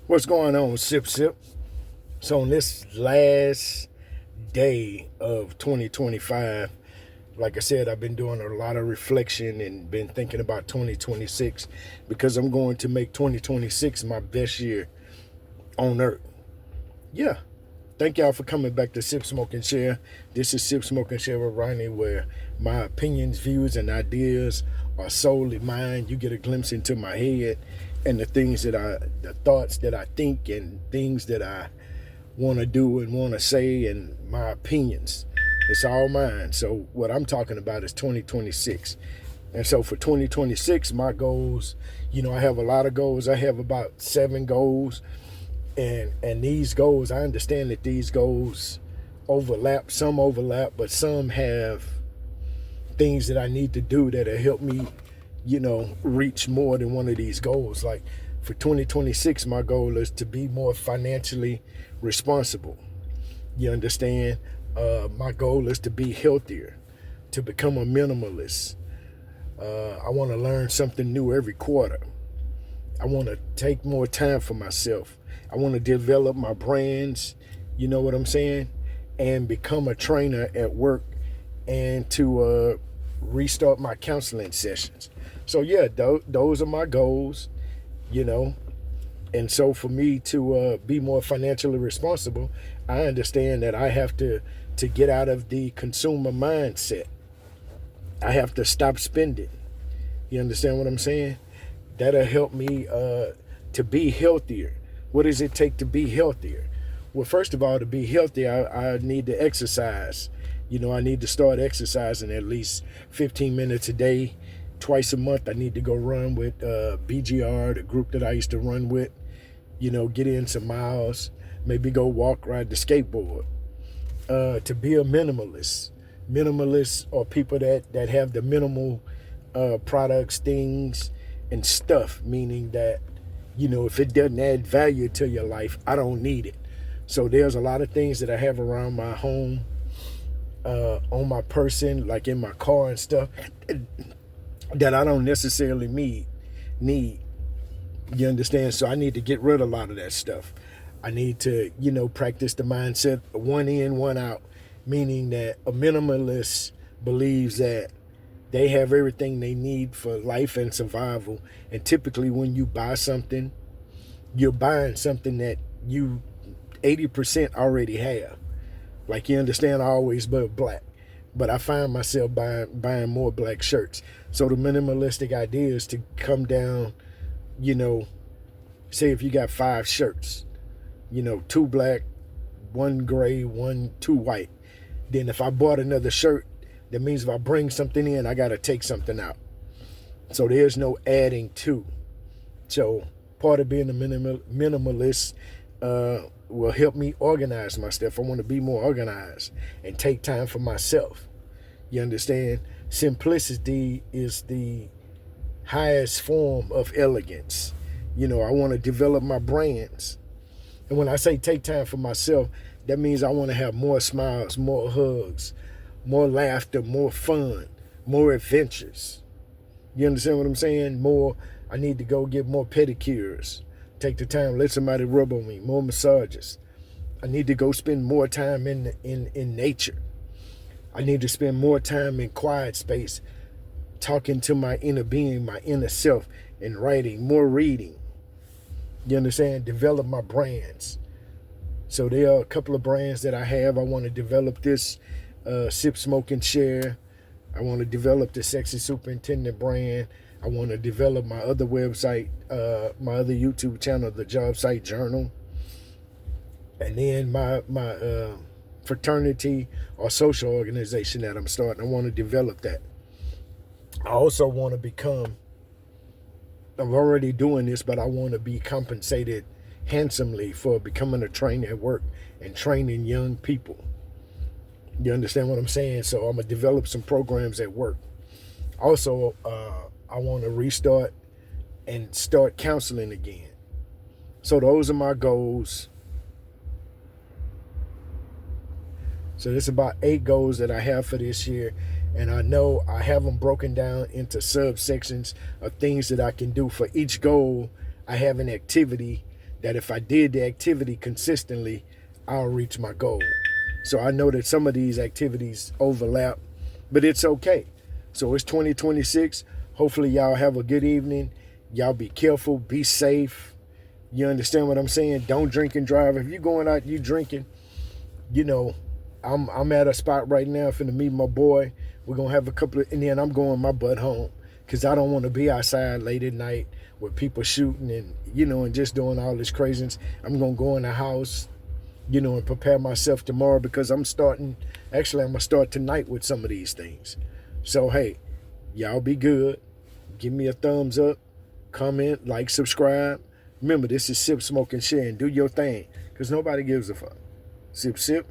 What's going on, Sip Sip? So on this last day of 2025, like I said, I've been doing a lot of reflection and been thinking about 2026 because I'm going to make 2026 my best year on earth. Yeah. Thank y'all for coming back to Sip Smoke and Share. This is Sip Smoke and Share with Ronnie, where my opinions, views, and ideas are solely mine. You get a glimpse into my head and the thoughts that I think and things that I want to do and want to say and my opinions. It's all mine. So what I'm talking about is 2026. And so for 2026, my goals, I have a lot of goals. I have about 7 goals. And these goals, I understand that these goals overlap, but some have things that I need to do that'll help me, reach more than one of these goals. Like for 2026, my goal is to be more financially responsible. You understand? My goal is to be healthier, to become a minimalist. I want to learn something new every quarter. I want to take more time for myself. I want to develop my brands, you know what I'm saying? And become a trainer at work and to restart my counseling sessions. So yeah, those are my goals, you know. And so for me to be more financially responsible, I understand that I have to get out of the consumer mindset. I have to stop spending. You understand what I'm saying? That'll help me to be healthier. What does it take to be healthier? Well, first of all, to be healthy, I need to exercise. I need to start exercising at least 15 minutes a day. Twice a month, I need to go run with BGR, the group that I used to run with. Get in some miles, maybe go walk, ride the skateboard. To be a minimalist. Minimalists are people that have the minimal products, things, and stuff, meaning that, if it doesn't add value to your life, I don't need it. So there's a lot of things that I have around my home, on my person, like in my car and stuff, that I don't necessarily need. You understand? So I need to get rid of a lot of that stuff. I need to, practice the mindset of one in, one out, meaning that a minimalist believes that they have everything they need for life and survival. And typically when you buy something, you're buying something that you 80% already have. Like, you understand, I always wear black, but I find myself buying more black shirts. So the minimalistic idea is to come down, say if you got 5 shirts, 2 black, 1 gray, 2 white. Then if I bought another shirt, that means if I bring something in, I got to take something out. So there's no adding to. So part of being a minimalist will help me organize my stuff. I want to be more organized and take time for myself. You understand? Simplicity is the highest form of elegance. I want to develop my brands. And when I say take time for myself, that means I want to have more smiles, more hugs, more laughter, more fun, more adventures. You understand what I'm saying? I need to go get more pedicures. Take the time, let somebody rub on me, more massages. I need to go spend more time in nature. I need to spend more time in quiet space, talking to my inner being, my inner self, and writing, more reading. You understand? Develop my brands. So there are a couple of brands that I have. I want to develop this Sip, Smoke, and Share. I want to develop the Sexy Superintendent brand. I want to develop my other website, my other YouTube channel, the Job Site Journal. And then my fraternity or social organization that I'm starting, I want to develop that. I also want to I'm already doing this, but I want to be compensated handsomely for becoming a trainer at work and training young people. You understand what I'm saying? So I'm going to develop some programs at work. Also, I want to restart and start counseling again. So those are my goals. So there's about 8 goals that I have for this year. And I know I have them broken down into subsections of things that I can do. For each goal, I have an activity that if I did the activity consistently, I'll reach my goal. So I know that some of these activities overlap, but it's okay. So it's 2026. Hopefully y'all have a good evening. Y'all be careful, be safe. You understand what I'm saying? Don't drink and drive. If you're going out, you drinking, you know, I'm at a spot right now finna meet my boy. We're gonna have a couple of, and then I'm going my butt home because I don't want to be outside late at night with people shooting and, you know, and just doing all this craziness. I'm gonna go in the house, you know, and prepare myself tomorrow because I'm gonna start tonight with some of these things. So hey, y'all be good. Give me a thumbs up, comment, like, subscribe. Remember, this is Sip, Smoke, and Share, and do your thing because nobody gives a fuck. Sip, sip.